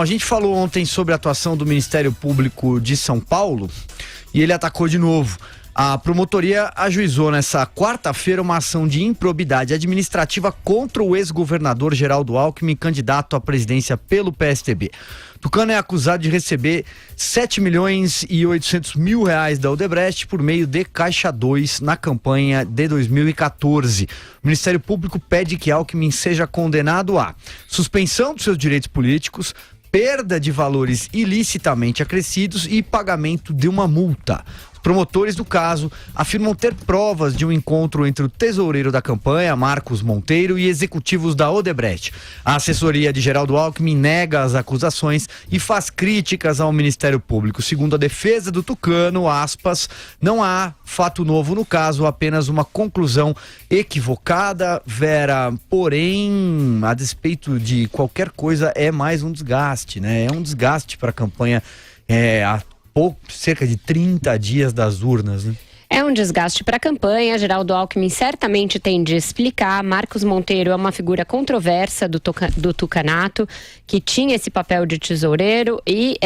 A gente falou ontem sobre a atuação do Ministério Público de São Paulo e ele atacou de novo. A promotoria ajuizou nessa quarta-feira uma ação de improbidade administrativa contra o ex-governador Geraldo Alckmin, candidato à presidência pelo PSDB. Tucano é acusado de receber 7 milhões e 800 mil reais da Odebrecht por meio de Caixa 2 na campanha de 2014. O Ministério Público pede que Alckmin seja condenado a suspensão dos seus direitos políticos, perda de valores ilicitamente acrescidos e pagamento de uma multa. Os promotores do caso afirmam ter provas de um encontro entre o tesoureiro da campanha, Marcos Monteiro, e executivos da Odebrecht. A assessoria de Geraldo Alckmin nega as acusações e faz críticas ao Ministério Público. Segundo a defesa do Tucano, aspas, não há fato novo no caso, apenas uma conclusão equivocada. Vera, porém, a despeito de qualquer coisa, é mais um desgaste, né? É um desgaste para a campanha, cerca de 30 dias das urnas, né? É um desgaste para a campanha. Geraldo Alckmin certamente tem de explicar. Marcos Monteiro é uma figura controversa do Tucanato, que tinha esse papel de tesoureiro e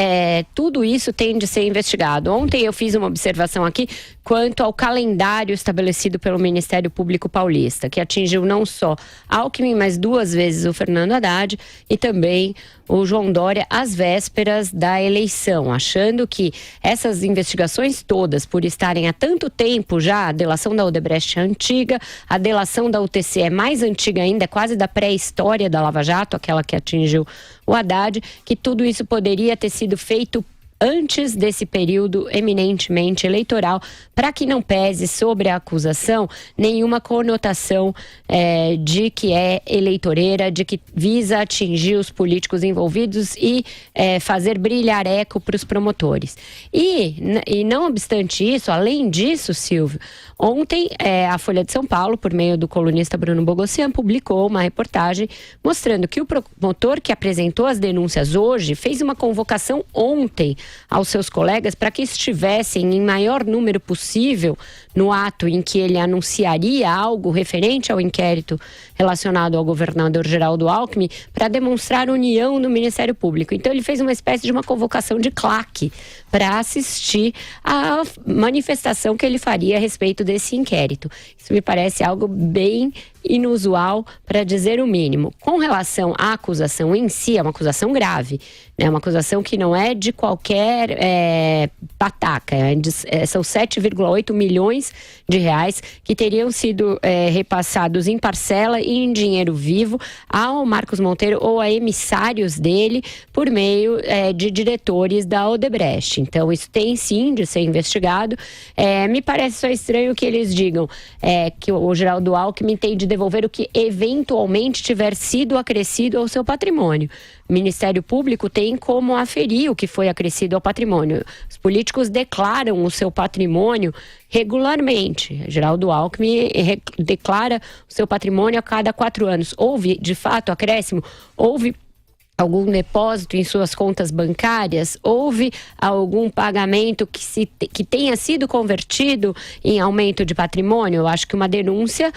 tudo isso tem de ser investigado. Ontem eu fiz uma observação aqui quanto ao calendário estabelecido pelo Ministério Público Paulista, que atingiu não só Alckmin, mas 2 vezes o Fernando Haddad e também o João Dória às vésperas da eleição, achando que essas investigações todas, por estarem há tanto tempo já, a delação da Odebrecht é antiga, a delação da UTC é mais antiga ainda, é quase da pré-história da Lava Jato, aquela que atingiu o Haddad, que tudo isso poderia ter sido feito antes desse período eminentemente eleitoral, para que não pese sobre a acusação nenhuma conotação de que é eleitoreira, de que visa atingir os políticos envolvidos e fazer brilhar eco para os promotores. E não obstante isso, além disso, Silvio, ontem a Folha de São Paulo, por meio do colunista Bruno Bogossian, publicou uma reportagem mostrando que o promotor que apresentou as denúncias hoje fez uma convocação ontem aos seus colegas para que estivessem em maior número possível no ato em que ele anunciaria algo referente ao inquérito relacionado ao governador Geraldo Alckmin, para demonstrar união no Ministério Público. Então ele fez uma espécie de uma convocação de claque para assistir à manifestação que ele faria a respeito desse inquérito. Isso me parece algo bem inusual, para dizer o mínimo. Com relação à acusação em si, é uma acusação grave, né? Uma acusação que não é de qualquer pataca, são 7,8 milhões de reais que teriam sido repassados em parcela e em dinheiro vivo ao Marcos Monteiro ou a emissários dele por meio de diretores da Odebrecht. Então isso tem sim de ser investigado. Me parece só estranho que eles digam que o Geraldo Alckmin tem de devolver o que eventualmente tiver sido acrescido ao seu patrimônio. O Ministério Público tem como aferir o que foi acrescido ao patrimônio. Os políticos declaram o seu patrimônio regularmente. Geraldo Alckmin declara o seu patrimônio a cada 4 anos. Houve, de fato, acréscimo? Houve algum depósito em suas contas bancárias? Houve algum pagamento que tenha sido convertido em aumento de patrimônio? Eu acho que uma denúncia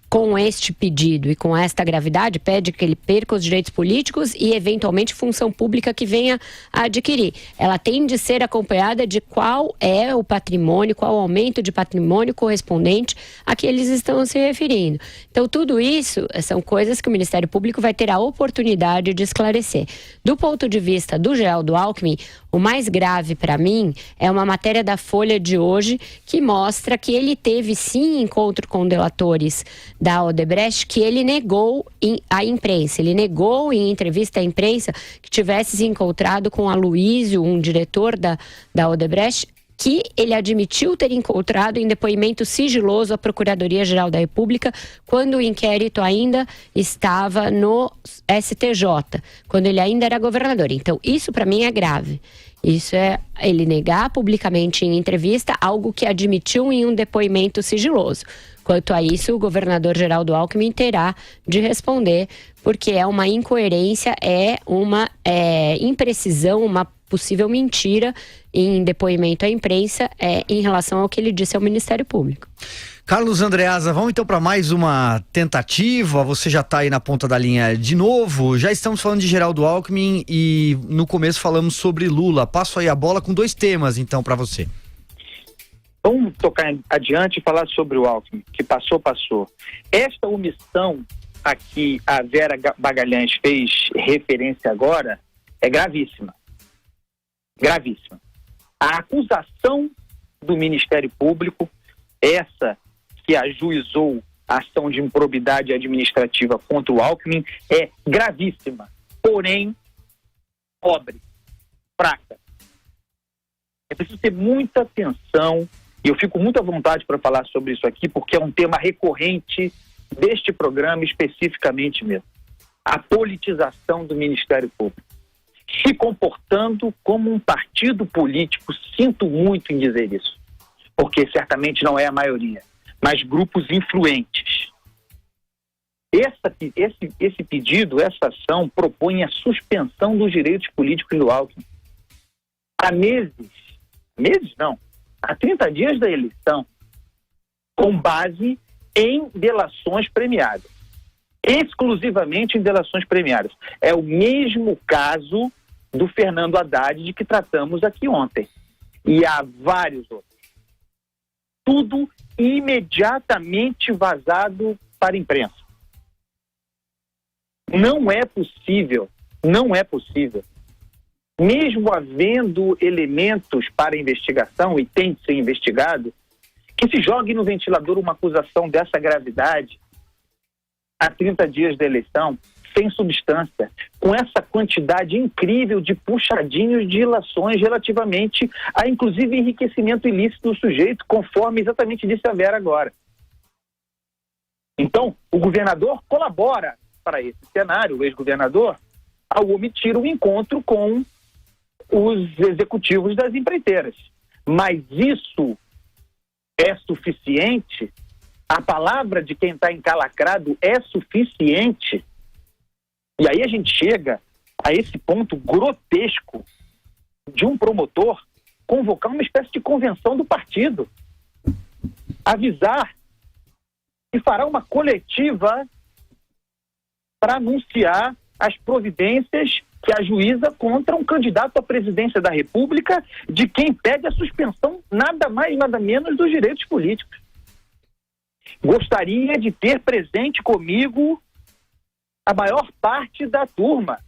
com este pedido e com esta gravidade pede que ele perca os direitos políticos e eventualmente função pública que venha a adquirir. Ela tem de ser acompanhada de qual é o patrimônio, qual o aumento de patrimônio correspondente a que eles estão se referindo. Então tudo isso são coisas que o Ministério Público vai ter a oportunidade de esclarecer. Do ponto de vista do Geraldo Alckmin, o mais grave para mim é uma matéria da Folha de hoje que mostra que ele teve sim encontro com delatores da Odebrecht, que ele negou à imprensa. Ele negou em entrevista à imprensa que tivesse se encontrado com Aloysio, um diretor da Odebrecht, que ele admitiu ter encontrado em depoimento sigiloso à Procuradoria-Geral da República quando o inquérito ainda estava no STJ, quando ele ainda era governador. Então, isso para mim é grave. Isso é ele negar publicamente em entrevista algo que admitiu em um depoimento sigiloso. Quanto a isso, o governador Geraldo Alckmin terá de responder, porque é uma incoerência, é uma imprecisão, uma possível mentira em depoimento à imprensa em relação ao que ele disse ao Ministério Público. Carlos Andreasa, vamos então para mais uma tentativa. Você já está aí na ponta da linha de novo. Já estamos falando de Geraldo Alckmin e no começo falamos sobre Lula. Passo aí a bola com 2 temas então para você. Vamos tocar adiante e falar sobre o Alckmin, que passou. Esta omissão a que a Vera Magalhães fez referência agora é gravíssima. Gravíssima. A acusação do Ministério Público, essa que ajuizou a ação de improbidade administrativa contra o Alckmin, é gravíssima, porém pobre, fraca. É preciso ter muita atenção, e eu fico muito à vontade para falar sobre isso aqui, porque é um tema recorrente deste programa especificamente mesmo. A politização do Ministério Público. Se comportando como um partido político, sinto muito em dizer isso, porque certamente não é a maioria, mas grupos influentes. Esse pedido, essa ação, propõe a suspensão dos direitos políticos do Alckmin. Há há 30 dias da eleição, com base em delações premiadas. Exclusivamente em delações premiadas. É o mesmo caso do Fernando Haddad, de que tratamos aqui ontem. E há vários outros. Tudo imediatamente vazado para a imprensa. Não é possível, mesmo havendo elementos para investigação, e tem de ser investigado, que se jogue no ventilador uma acusação dessa gravidade há 30 dias da eleição, sem substância, com essa quantidade incrível de puxadinhos de ilações relativamente a, inclusive, enriquecimento ilícito do sujeito, conforme exatamente disse a Vera agora. Então, o governador colabora para esse cenário, o ex-governador, ao omitir o encontro com os executivos das empreiteiras. Mas isso é suficiente? A palavra de quem está encalacrado é suficiente? E aí a gente chega a esse ponto grotesco de um promotor convocar uma espécie de convenção do partido, avisar e fará uma coletiva para anunciar as providências que ajuiza contra um candidato à presidência da República, de quem pede a suspensão nada mais nada menos dos direitos políticos. Gostaria de ter presente comigo a maior parte da turma,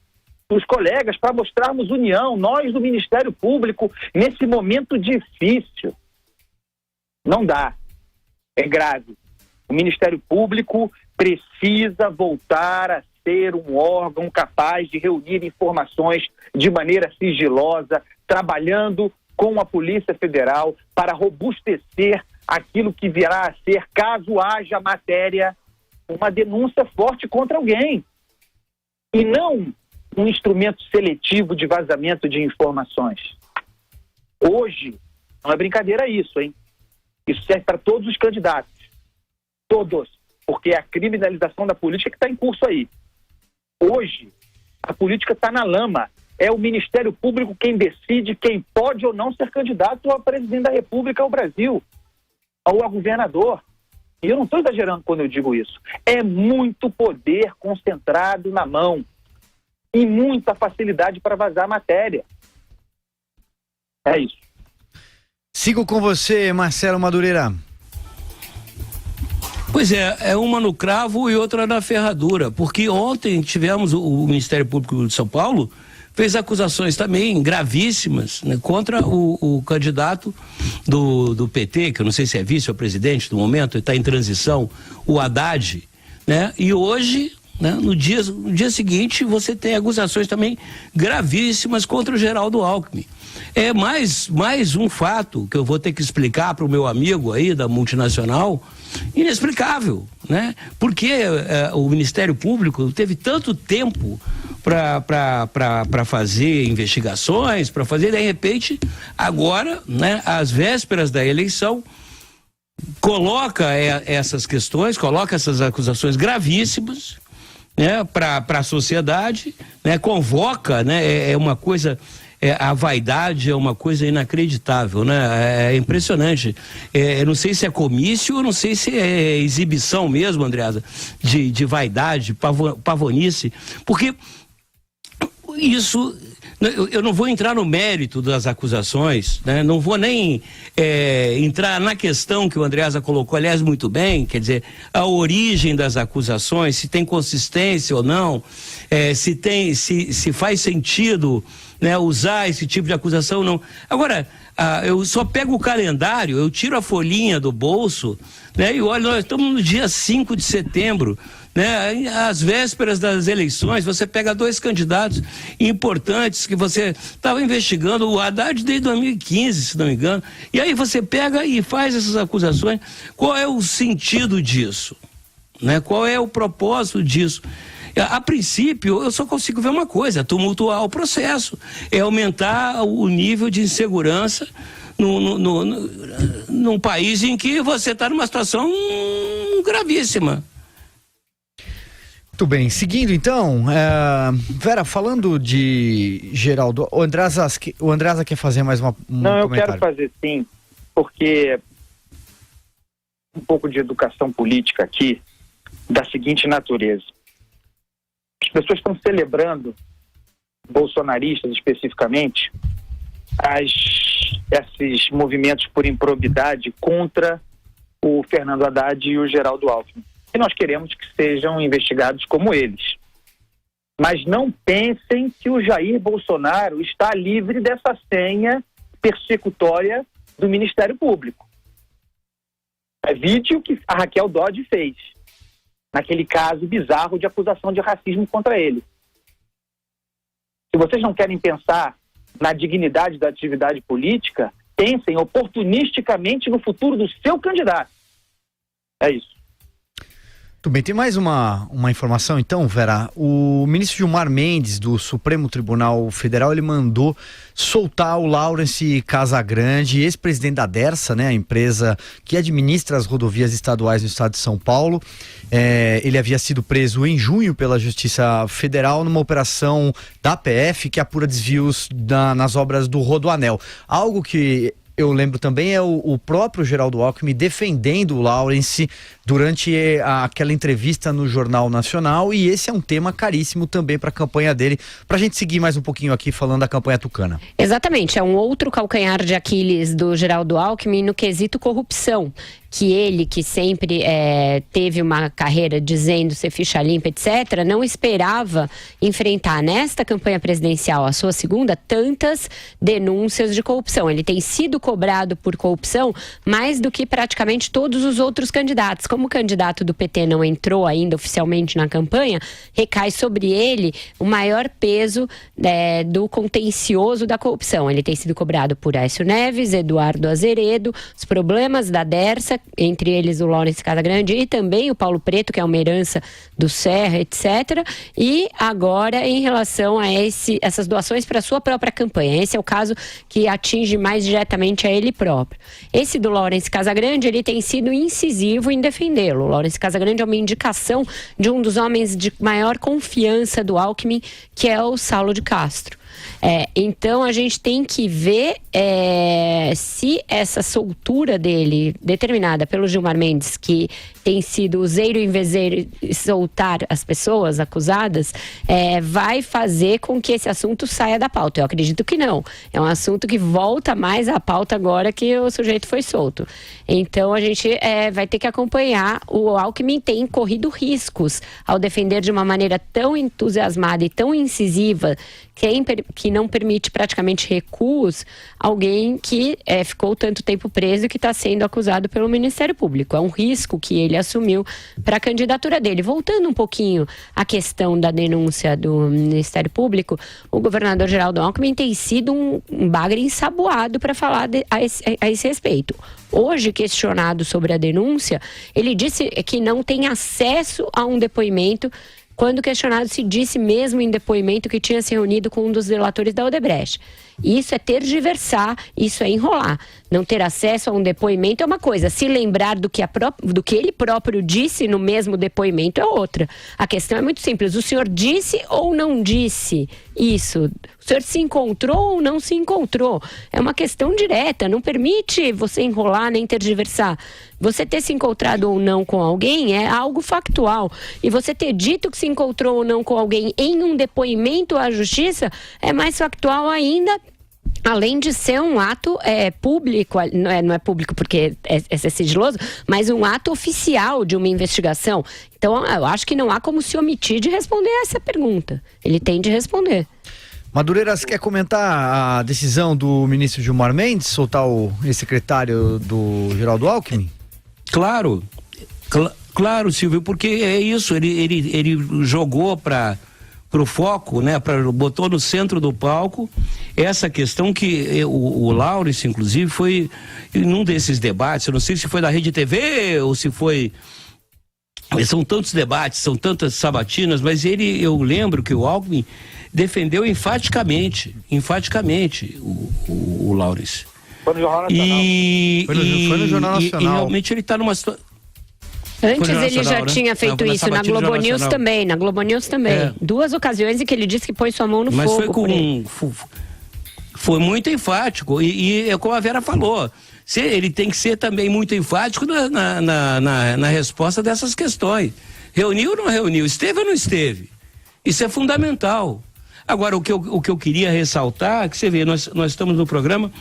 dos colegas, para mostrarmos união, nós do Ministério Público, nesse momento difícil. Não dá. É grave. O Ministério Público precisa voltar a ser um órgão capaz de reunir informações de maneira sigilosa, trabalhando com a Polícia Federal para robustecer aquilo que virá a ser, caso haja matéria, uma denúncia forte contra alguém. E não um instrumento seletivo de vazamento de informações. Hoje, não é brincadeira isso, hein? Isso serve para todos os candidatos. Todos. Porque é a criminalização da política que está em curso aí. Hoje, a política está na lama. É o Ministério Público quem decide quem pode ou não ser candidato a presidente da República ao Brasil, ou a governador. E eu não estou exagerando quando eu digo isso. É muito poder concentrado na mão e muita facilidade para vazar a matéria. É isso. Sigo com você, Marcelo Madureira. Pois é uma no cravo e outra na ferradura, porque ontem tivemos o Ministério Público de São Paulo fez acusações também gravíssimas, né, contra o candidato do PT, que eu não sei se é vice ou presidente do momento, está em transição, o Haddad, né? E hoje, né, no dia seguinte, você tem acusações também gravíssimas contra o Geraldo Alckmin. É mais um fato que eu vou ter que explicar para o meu amigo aí da multinacional, inexplicável, né? Porque o Ministério Público teve tanto tempo para fazer investigações, para fazer, de repente, agora, né, às vésperas da eleição, coloca essas questões, coloca essas acusações gravíssimas, né, para a sociedade, né, convoca, né, é uma coisa a vaidade é uma coisa inacreditável, né? É impressionante. Não sei se é comício ou não sei se é exibição mesmo, Andreasa, de vaidade, pavonice, porque isso... Eu não vou entrar no mérito das acusações, né? Não vou nem entrar na questão que o Andreasa colocou, aliás, muito bem, quer dizer, a origem das acusações, se tem consistência ou não, se faz sentido, né, usar esse tipo de acusação ou não. Agora, eu só pego o calendário, eu tiro a folhinha do bolso, né, e olha, nós estamos no dia 5 de setembro, né? Às vésperas das eleições, você pega 2 candidatos importantes que você estava investigando, o Haddad desde 2015, se não me engano, e aí você pega e faz essas acusações. Qual é o sentido disso? Né? Qual é o propósito disso? A princípio, eu só consigo ver uma coisa: tumultuar o processo, aumentar o nível de insegurança num país em que você está numa situação gravíssima. Muito bem, seguindo então, Vera, falando de Geraldo, o Andreasa quer fazer mais um Não, eu comentário. quero fazer sim, porque um pouco de educação política aqui, da seguinte natureza: as pessoas estão celebrando, bolsonaristas especificamente, esses movimentos por improbidade contra o Fernando Haddad e o Geraldo Alckmin. E nós queremos que sejam investigados como eles. Mas não pensem que o Jair Bolsonaro está livre dessa senha persecutória do Ministério Público. Vide o que a Raquel Dodge fez naquele caso bizarro de acusação de racismo contra ele. Se vocês não querem pensar na dignidade da atividade política, pensem oportunisticamente no futuro do seu candidato. É isso. Muito bem, tem mais uma informação então, Vera. O ministro Gilmar Mendes, do Supremo Tribunal Federal, ele mandou soltar o Laurence Casagrande, ex-presidente da Dersa, né, a empresa que administra as rodovias estaduais no estado de São Paulo. Ele havia sido preso em junho pela Justiça Federal numa operação da PF que apura desvios nas obras do Rodoanel. Algo que eu lembro também é o próprio Geraldo Alckmin defendendo o Laurence durante aquela entrevista no Jornal Nacional, e esse é um tema caríssimo também para a campanha dele. Para a gente seguir mais um pouquinho aqui falando da campanha tucana. Exatamente, é um outro calcanhar de Aquiles do Geraldo Alckmin no quesito corrupção. Que ele, que sempre teve uma carreira dizendo ser ficha limpa, etc., não esperava enfrentar nesta campanha presidencial, a sua segunda, tantas denúncias de corrupção. Ele tem sido cobrado por corrupção mais do que praticamente todos os outros candidatos. Como o candidato do PT não entrou ainda oficialmente na campanha, recai sobre ele o maior peso do contencioso da corrupção. Ele tem sido cobrado por Aécio Neves, Eduardo Azeredo, os problemas da Dersa, entre eles o Laurence Casagrande e também o Paulo Preto, que é uma herança do Serra, etc. E agora em relação a essas doações para a sua própria campanha. Esse é o caso que atinge mais diretamente a ele próprio. Esse do Laurence Casagrande, ele tem sido incisivo em defendê-lo. O Laurence Casagrande é uma indicação de um dos homens de maior confiança do Alckmin, que é o Saulo de Castro. Então a gente tem que ver se essa soltura dele, determinada pelo Gilmar Mendes, que tem sido useiro em vezeiro soltar as pessoas acusadas, vai fazer com que esse assunto saia da pauta. Eu acredito que não. É um assunto que volta mais à pauta agora que o sujeito foi solto. Então a gente vai ter que acompanhar. O Alckmin tem corrido riscos ao defender de uma maneira tão entusiasmada e tão incisiva que não permite praticamente recuos alguém que ficou tanto tempo preso e que está sendo acusado pelo Ministério Público. É um risco que ele assumiu para a candidatura dele. Voltando um pouquinho à questão da denúncia do Ministério Público, o governador Geraldo Alckmin tem sido um bagre ensaboado para falar a esse respeito. Hoje, questionado sobre a denúncia, ele disse que não tem acesso a um depoimento. Quando questionado, se disse mesmo em depoimento que tinha se reunido com um dos delatores da Odebrecht. Isso é tergiversar, isso é enrolar. Não ter acesso a um depoimento é uma coisa, se lembrar do que ele próprio disse no mesmo depoimento é outra. A questão é muito simples, o senhor disse ou não disse isso? O O senhor se encontrou ou não se encontrou? É uma questão direta, não permite você enrolar nem tergiversar. Você ter se encontrado ou não com alguém é algo factual. E você ter dito que se encontrou ou não com alguém em um depoimento à justiça é mais factual ainda. Além de ser um ato público, não é público porque é sigiloso, mas um ato oficial de uma investigação. Então, eu acho que não há como se omitir de responder essa pergunta. Ele tem de responder. Madureira, você quer comentar a decisão do ministro Gilmar Mendes soltar o ex-secretário do Geraldo Alckmin? Claro, claro, Silvio, porque é isso, ele jogou para o foco, né, botou no centro do palco essa questão que o Laurence, inclusive, foi num desses debates, eu não sei se foi da Rede TV ou se foi... São tantos debates, são tantas sabatinas, mas eu lembro que o Alckmin defendeu enfaticamente o Laurence. Foi no Jornal Nacional. Foi no Jornal Nacional. E realmente ele está numa situação... Antes ele já tinha feito isso na Globo News também, Duas ocasiões em que ele disse que põe sua mão no fogo. Mas foi muito enfático e é como a Vera falou, ele tem que ser também muito enfático na resposta dessas questões. Reuniu ou não reuniu? Esteve ou não esteve? Isso é fundamental. Agora, o que eu queria ressaltar, que você vê, nós estamos no programa,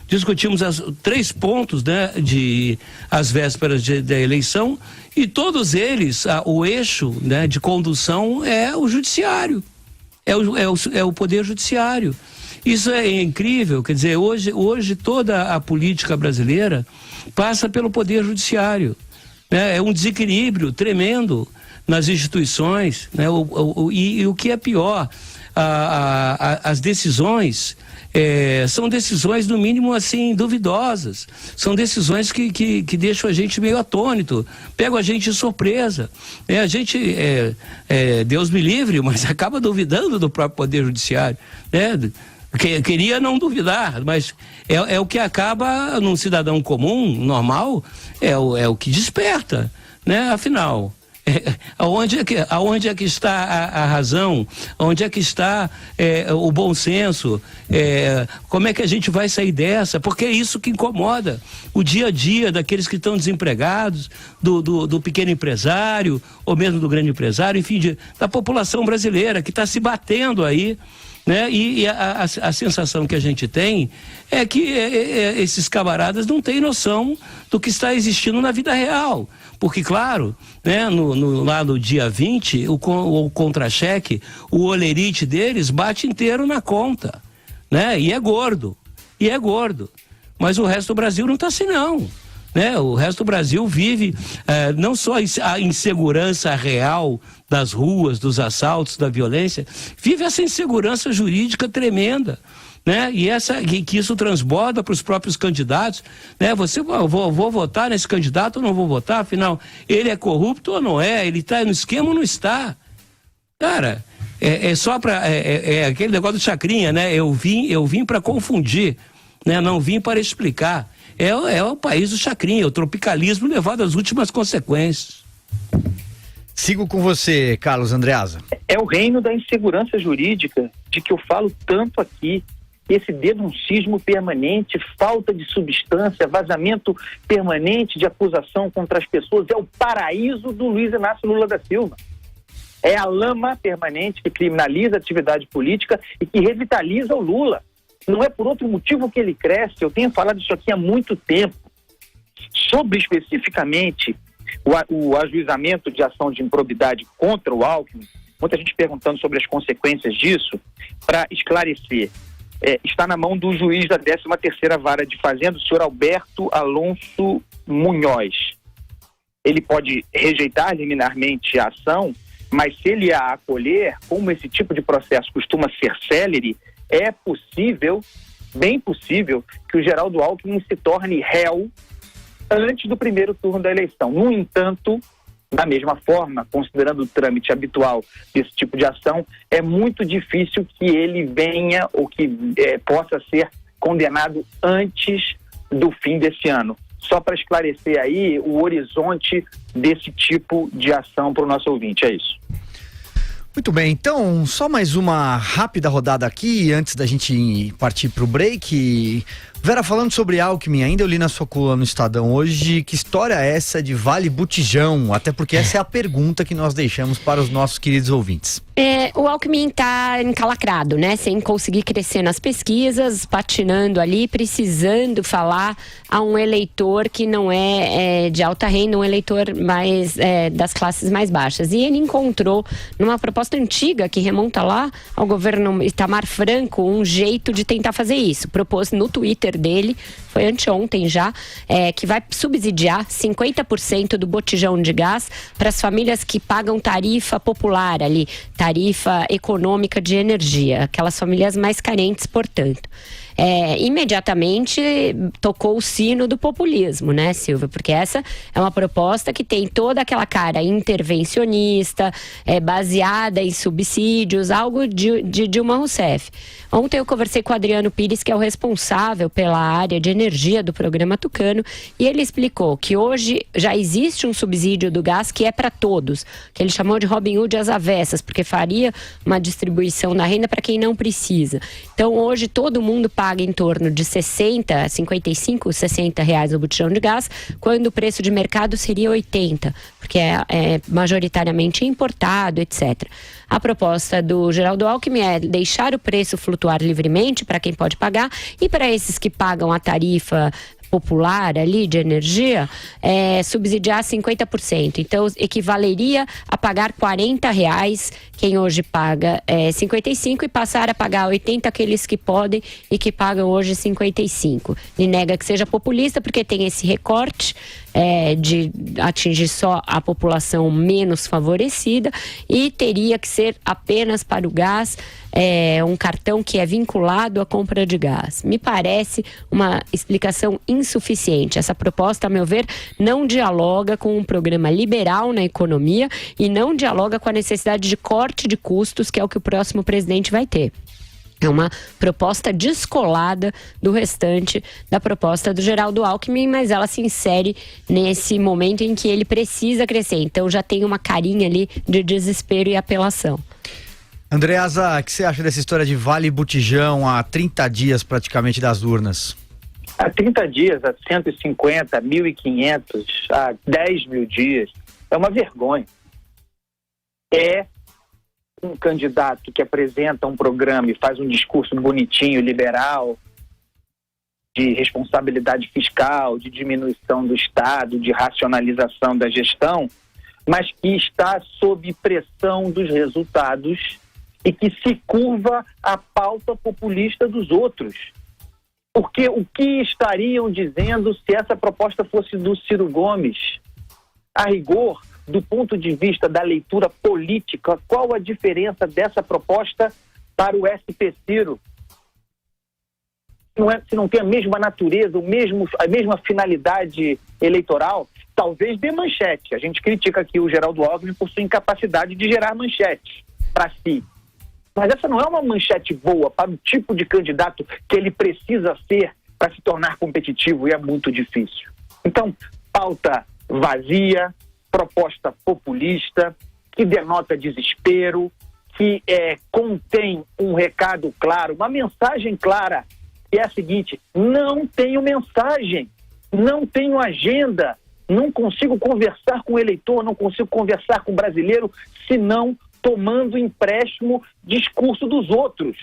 discutimos 3 pontos, né, às vésperas da eleição, e todos eles, o eixo, né, de condução é o judiciário, é o poder judiciário. Isso é incrível, quer dizer, hoje toda a política brasileira passa pelo poder judiciário, né? É um desequilíbrio tremendo nas instituições, né? E o que é pior, as decisões são decisões no mínimo assim duvidosas, são decisões que deixam a gente meio atônito, pegam a gente de surpresa, a gente Deus me livre, mas acaba duvidando do próprio poder judiciário, né? Queria não duvidar, mas é o que acaba num cidadão comum, normal, é o que desperta, né? Afinal, aonde é que está a razão? Onde é que está o bom senso? Como é que a gente vai sair dessa? Porque é isso que incomoda o dia a dia daqueles que estão desempregados, do pequeno empresário, ou mesmo do grande empresário, enfim, da população brasileira que está se batendo aí, né? E a sensação que a gente tem é que esses camaradas não têm noção do que está existindo na vida real. Porque, claro, né, lá no dia 20, o contra-cheque, o olerite deles bate inteiro na conta, né? E é gordo. Mas o resto do Brasil não está assim, não. Né? O resto do Brasil vive não só a insegurança real das ruas, dos assaltos, da violência, vive essa insegurança jurídica tremenda, né? E que isso transborda para os próprios candidatos, né? Vou votar nesse candidato ou não vou votar, afinal, ele é corrupto ou não é? Ele está no esquema ou não está? Cara, só para aquele negócio do chacrinha, né? Eu vim para confundir, né? Não vim para explicar. É o país do chacrinha, o tropicalismo levado às últimas consequências. Sigo com você, Carlos Andreasa. É o reino da insegurança jurídica, de que eu falo tanto aqui. Esse denuncismo permanente, falta de substância, vazamento permanente de acusação contra as pessoas, é o paraíso do Luiz Inácio Lula da Silva. É a lama permanente que criminaliza a atividade política e que revitaliza o Lula. Não é por outro motivo que ele cresce. Eu tenho falado isso aqui há muito tempo. Sobre especificamente o ajuizamento de ação de improbidade contra o Alckmin, muita gente perguntando sobre as consequências disso. Para esclarecer, está na mão do juiz da 13ª Vara de Fazenda, o senhor Alberto Alonso Munhoz. Ele pode rejeitar liminarmente a ação, mas se ele a acolher, como esse tipo de processo costuma ser célere, é possível, bem possível, que o Geraldo Alckmin se torne réu antes do primeiro turno da eleição. No entanto, da mesma forma, considerando o trâmite habitual desse tipo de ação, é muito difícil que ele venha ou que possa ser condenado antes do fim desse ano. Só para esclarecer aí o horizonte desse tipo de ação para o nosso ouvinte, é isso. Muito bem, então só mais uma rápida rodada aqui antes da gente partir para o break. Vera, falando sobre Alckmin, ainda eu li na sua coluna no Estadão hoje, que história é essa de Vale Botijão? Até porque essa é a pergunta que nós deixamos para os nossos queridos ouvintes. O Alckmin está encalacrado, né? Sem conseguir crescer nas pesquisas, patinando ali, precisando falar a um eleitor que não é de alta renda, um eleitor mais das classes mais baixas. E ele encontrou, numa proposta antiga que remonta lá ao governo Itamar Franco, um jeito de tentar fazer isso. Propôs no Twitter dele, foi anteontem já, que vai subsidiar 50% do botijão de gás para as famílias que pagam tarifa popular ali, tarifa econômica de energia, aquelas famílias mais carentes, portanto. Imediatamente tocou o sino do populismo, né, Silvia? Porque essa é uma proposta que tem toda aquela cara intervencionista, baseada em subsídios, algo de Dilma Rousseff. Ontem eu conversei com o Adriano Pires, que é o responsável pela área de energia do programa Tucano, e ele explicou que hoje já existe um subsídio do gás que é para todos, que ele chamou de Robin Hood às avessas, porque faria uma distribuição da renda para quem não precisa. Então hoje todo mundo paga em torno de 55, 60 reais o botijão de gás, quando o preço de mercado seria 80, porque é majoritariamente importado, etc. A proposta do Geraldo Alckmin é deixar o preço flutuar livremente para quem pode pagar, e para esses que pagam a tarifa popular ali de energia, subsidiar 50%. Então, equivaleria a pagar R$40, quem hoje paga 55, e passar a pagar 80 aqueles que podem e que pagam hoje 55. Ele nega que seja populista porque tem esse recorte de atingir só a população menos favorecida, e teria que ser apenas para o gás, um cartão que é vinculado à compra de gás. Me parece uma explicação insuficiente. Essa proposta, a meu ver, não dialoga com um programa liberal na economia e não dialoga com a necessidade de corte de custos, que é o que o próximo presidente vai ter. É uma proposta descolada do restante da proposta do Geraldo Alckmin, mas ela se insere nesse momento em que ele precisa crescer. Então já tem uma carinha ali de desespero e apelação. Andreasa, o que você acha dessa história de Vale Botijão há 30 dias praticamente das urnas? Há 30 dias, há 150, 1.500, há 10 mil dias, é uma vergonha. É um candidato que apresenta um programa e faz um discurso bonitinho, liberal, de responsabilidade fiscal, de diminuição do Estado, de racionalização da gestão, mas que está sob pressão dos resultados e que se curva à pauta populista dos outros. Porque o que estariam dizendo se essa proposta fosse do Ciro Gomes? A rigor, do ponto de vista da leitura política, qual a diferença dessa proposta para o SP Ciro? Se não tem a mesma natureza, a mesma finalidade eleitoral, talvez dê manchete. A gente critica aqui o Geraldo Alckmin por sua incapacidade de gerar manchete para si. Mas essa não é uma manchete boa para o tipo de candidato que ele precisa ser para se tornar competitivo, e é muito difícil. Então, pauta vazia, proposta populista, que denota desespero, que contém um recado claro, uma mensagem clara, que é a seguinte: não tenho mensagem, não tenho agenda, não consigo conversar com o eleitor, não consigo conversar com o brasileiro, senão tomando empréstimo discurso dos outros.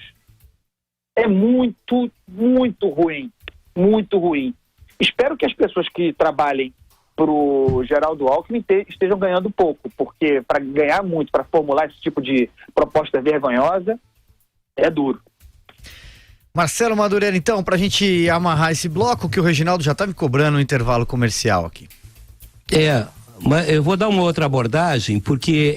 É muito, muito ruim, muito ruim. Espero que as pessoas que trabalhem para o Geraldo Alckmin estejam ganhando pouco, porque para ganhar muito, para formular esse tipo de proposta vergonhosa, é duro. Marcelo Madureira, então, para a gente amarrar esse bloco, que o Reginaldo já está me cobrando no intervalo comercial aqui. Mas eu vou dar uma outra abordagem, porque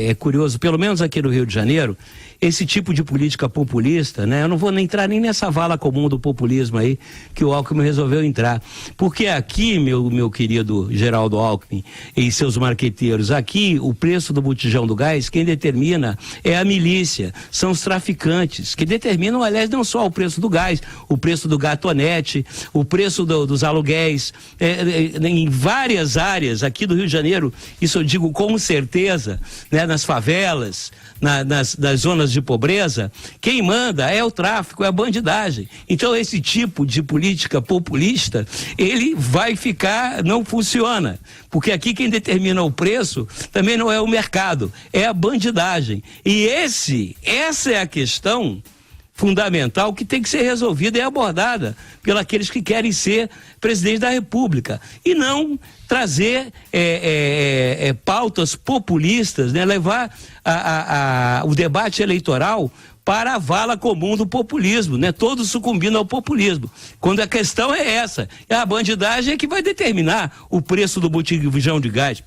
é curioso, pelo menos aqui no Rio de Janeiro, esse tipo de política populista, né? Eu não vou nem entrar nem nessa vala comum do populismo aí que o Alckmin resolveu entrar. Porque aqui, meu querido Geraldo Alckmin e seus marqueteiros, aqui o preço do botijão do gás, quem determina é a milícia, são os traficantes, que determinam, aliás, não só o preço do gás, o preço do gatonete, o preço dos aluguéis, em várias áreas aqui do Rio de Janeiro, isso eu digo com certeza, né, nas favelas, nas zonas de pobreza, quem manda é o tráfico, é a bandidagem. Então esse tipo de política populista, ele vai ficar, não funciona, porque aqui quem determina o preço também não é o mercado, é a bandidagem. E essa é a questão fundamental que tem que ser resolvida e abordada pelos aqueles que querem ser presidente da República, e não trazer pautas populistas, né? Levar o debate eleitoral para a vala comum do populismo, né? Todos sucumbindo ao populismo, quando a questão é essa, a bandidagem é que vai determinar o preço do botijão de gás.